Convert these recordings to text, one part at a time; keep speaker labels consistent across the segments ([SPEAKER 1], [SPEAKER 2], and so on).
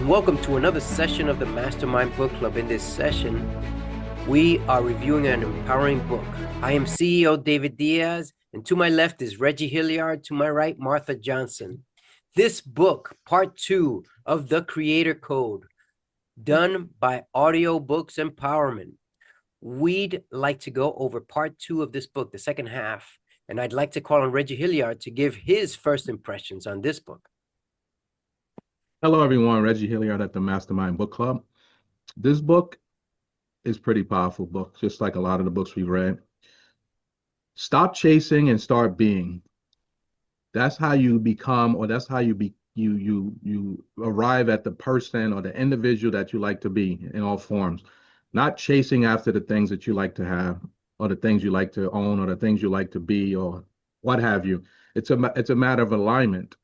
[SPEAKER 1] Welcome to another session of the Mastermind Book Club. In this session, we are reviewing an empowering book. I am CEO David Diaz, and to my left is Reggie Hilliard, to my right, Marth Johnson. This book, part 2 of The Creator Code, done by Audio Books Empowerment. We'd like to go over part 2 of this book, the second half, and I'd like to call on Reggie Hilliard to give his first impressions on this book.
[SPEAKER 2] Hello, everyone. Reggie Hilliard at the Mastermind Book Club. This book is a pretty powerful book, just like a lot of the books we've read. Stop chasing and start being. That's how you become, or that's how you arrive at the person or the individual that you like to be in all forms. Not chasing after the things that you like to have, or the things you like to own, or the things you like to be, or what have you. It's a matter of alignment.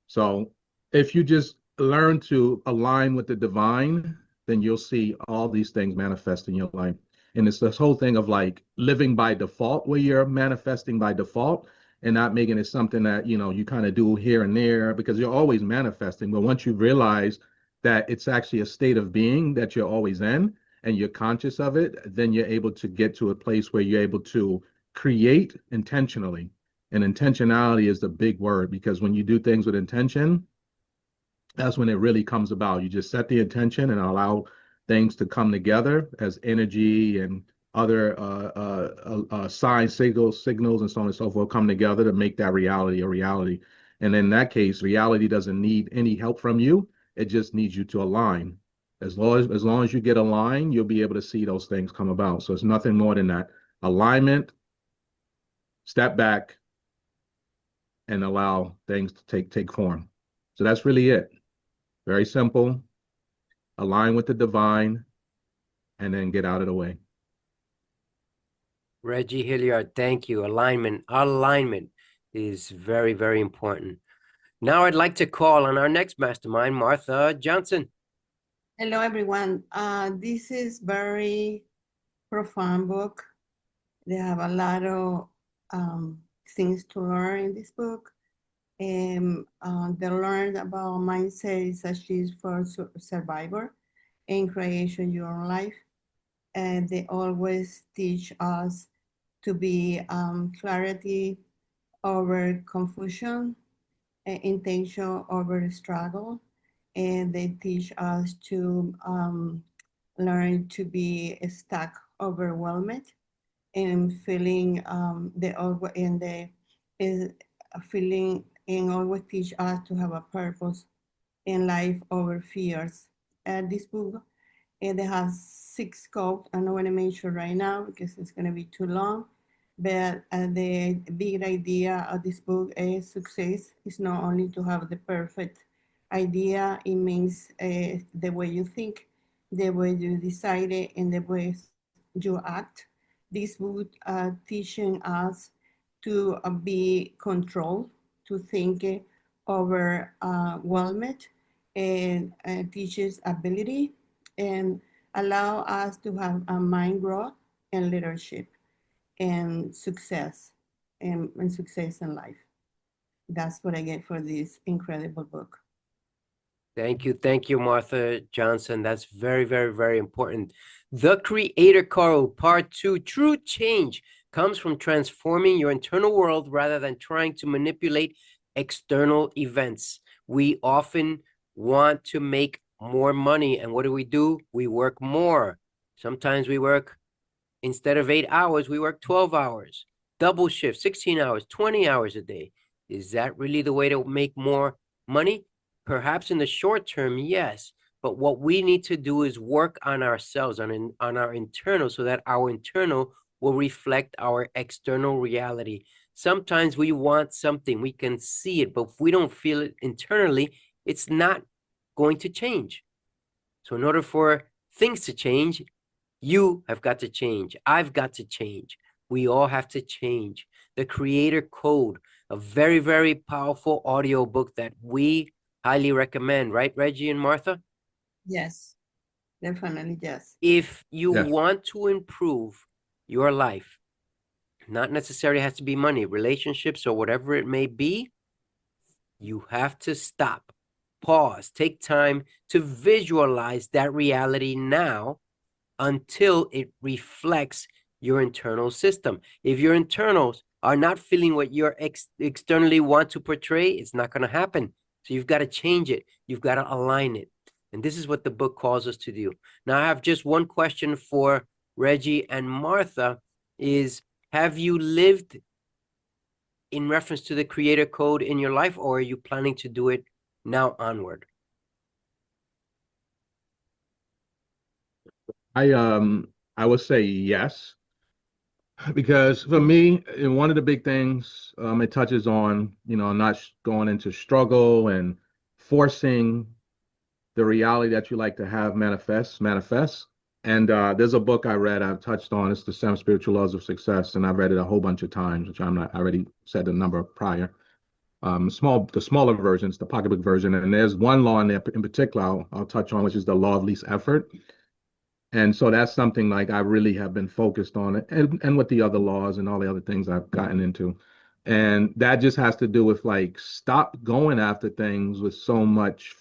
[SPEAKER 2] So if you just learn to align with the divine, then you'll see all these things manifest in your life. And it's this whole thing of like living by default, where you're manifesting by default and not making it something that, you kind of do here and there, because you're always manifesting. But once you realize that it's actually a state of being that you're always in and you're conscious of it, then you're able to get to a place where you're able to create intentionally. And intentionality is the big word, because when you do things with intention, that's when it really comes about. You just set the intention and allow things to come together as energy and other signs, signals, and so on and so forth come together to make that reality a reality. And in that case, reality doesn't need any help from you. It just needs you to align. As long as you get aligned, you'll be able to see those things come about. So it's nothing more than that. Alignment, step back, and allow things to take form. So that's really it. Very simple. Align with the divine, and then get out of the way.
[SPEAKER 1] Reggie Hilliard, thank you. Alignment is very, very important. Now I'd like to call on our next mastermind, Marth Johnson.
[SPEAKER 3] Hello, everyone. This is very profound book. They have a lot of things to learn in this book. And they learn about mindset such as for survivor and creation your own life. And they always teach us to be clarity over confusion, intention over struggle. And they teach us to learn to be stuck, overwhelmed, and feeling feeling, and always teach us to have a purpose in life over fears. This book, it has 6 quotes. I don't want to mention right now because it's going to be too long, but the big idea of this book is success is not only to have the perfect idea. It means the way you think, the way you decide it, and the way you act. This book teaching us to be controlled, to think overwhelmed, and teaches ability and allow us to have a mind growth and leadership and success and success in life. That's what I get for this incredible book.
[SPEAKER 1] Thank you, Marth Johnson. That's very, very, very important. The Creator Code, Part 2, True Change comes from transforming your internal world rather than trying to manipulate external events. We often want to make more money, and what do? We work more. Sometimes we work, instead of 8 hours, we work 12 hours, double shift, 16 hours, 20 hours a day. Is that really the way to make more money? Perhaps in the short term, yes. But what we need to do is work on ourselves, on our internal, so that our internal will reflect our external reality. Sometimes we want something, we can see it, but if we don't feel it internally, it's not going to change. So in order for things to change, you have got to change. I've got to change. We all have to change. The Creator Code, a very, very powerful audio book that we highly recommend, right, Reggie and Martha?
[SPEAKER 3] Yes, definitely, yes.
[SPEAKER 1] If you want to improve your life, not necessarily has to be money, relationships or whatever it may be, you have to stop pause, take time to visualize that reality now until it reflects your internal system. If your internals are not feeling what you're externally want to portray, it's not going to happen. So you've got to change it. You've got to align it. And this is what the book calls us to do. Now, I have just one question for Reggie and Martha is, have you lived in reference to the creator code in your life, or are you planning to do it now onward?
[SPEAKER 2] I would say yes, because for me, one of the big things it touches on, not going into struggle and forcing the reality that you like to have manifest. And there's a book I read, I've touched on, it's The Seven Spiritual Laws of Success, and I've read it a whole bunch of times, which I already said the number prior. The smaller versions, the pocketbook version, and there's one law in there in particular I'll touch on, which is the law of least effort. And so that's something like I really have been focused on it, and with the other laws and all the other things I've gotten into. And that just has to do with like stop going after things with so much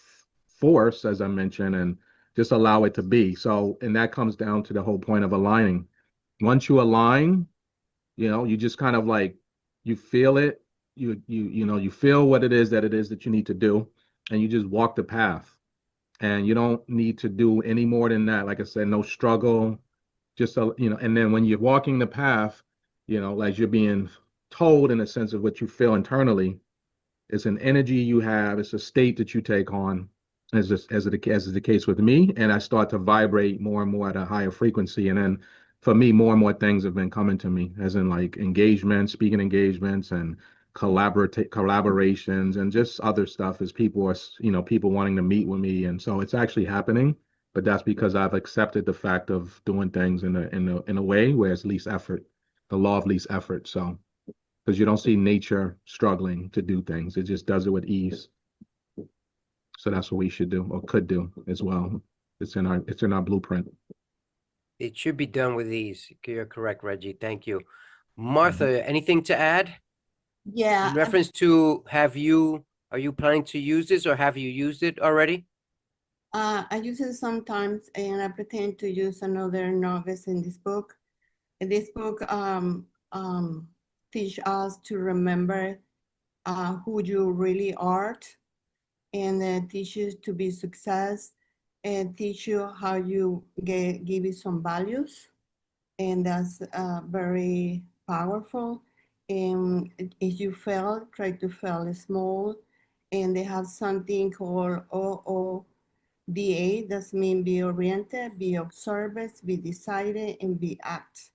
[SPEAKER 2] force, as I mentioned, and just allow it to be. So, and that comes down to the whole point of aligning. Once you align, you just kind of like you feel it, you feel what it is that you need to do, and you just walk the path. And you don't need to do any more than that. Like I said, no struggle, just and then when you're walking the path, like you're being told in a sense of what you feel internally, it's an energy you have, it's a state that you take on, as is the case with me, and I start to vibrate more and more at a higher frequency. And then for me, more and more things have been coming to me, as in like engagements, speaking engagements, and collaborations, and just other stuff as people are, people wanting to meet with me. And so it's actually happening, but that's because I've accepted the fact of doing things in a way where it's least effort, the law of least effort. So, because you don't see nature struggling to do things, it just does it with ease. So that's what we should do, or could do as well. It's in our blueprint.
[SPEAKER 1] It should be done with ease. You're correct, Reggie. Thank you. Martha, anything to add?
[SPEAKER 3] Yeah,
[SPEAKER 1] In reference to, are you planning to use this, or have you used it already?
[SPEAKER 3] I use it sometimes, and I pretend to use another novice in this book. And this book teach us to remember who you really are, and teach you to be success, and teach you how you give you some values, and that's very powerful. And if you fail, try to fail small. And they have something called OODA, that means be oriented, be observant, be decided, and be act.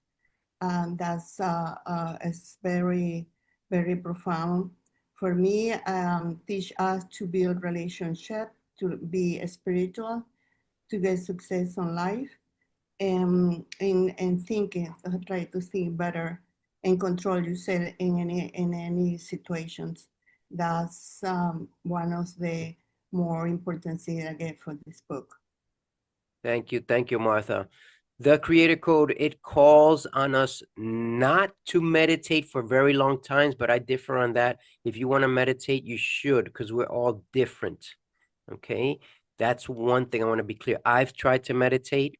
[SPEAKER 3] And that's it's very, very profound. For me, teach us to build relationship, to be spiritual, to get success in life, and thinking, try to think better and control yourself in any situations. That's one of the more important things I get from this book.
[SPEAKER 1] Thank you, Martha. The Creator Code, it calls on us not to meditate for very long times, but I differ on that. If you want to meditate, you should, because we're all different. Okay, that's one thing I want to be clear. I've tried to meditate,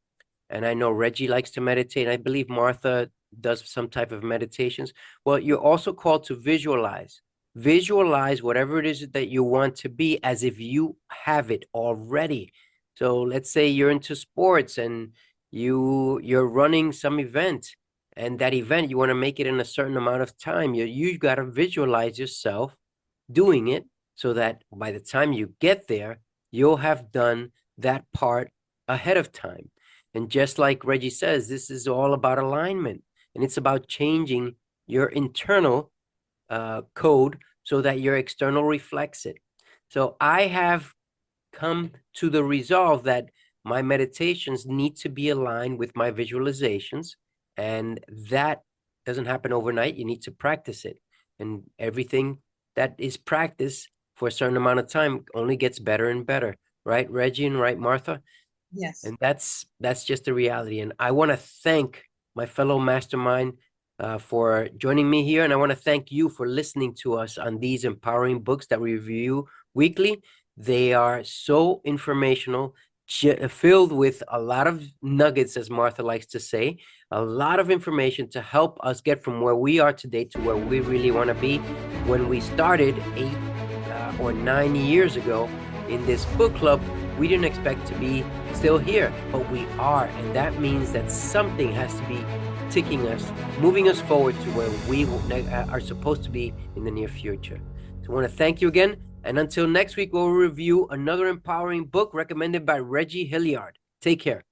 [SPEAKER 1] and I know Reggie likes to meditate. I believe Martha does some type of meditations. Well, you're also called to visualize. Visualize whatever it is that you want to be as if you have it already. So let's say you're into sports and you're running some event, and that event you want to make it in a certain amount of time. You got to visualize yourself doing it, so that by the time you get there, you'll have done that part ahead of time. And just like Reggie says, this is all about alignment, and it's about changing your internal code so that your external reflects it. So I have come to the resolve that my meditations need to be aligned with my visualizations, and that doesn't happen overnight. You need to practice it, and everything that is practiced for a certain amount of time only gets better and better, right, Reggie, and right, Martha?
[SPEAKER 3] Yes.
[SPEAKER 1] And that's just the reality. And I want to thank my fellow mastermind for joining me here, and I want to thank you for listening to us on these empowering books that we review weekly. They are so informational, filled with a lot of nuggets, as Martha likes to say, a lot of information to help us get from where we are today to where we really want to be. When we started 8 or 9 years ago in this book club, we didn't expect to be still here, but we are. And that means that something has to be ticking us, moving us forward to where we are supposed to be in the near future. So I want to thank you again. And until next week, we'll review another empowering book recommended by Reggie Hilliard. Take care.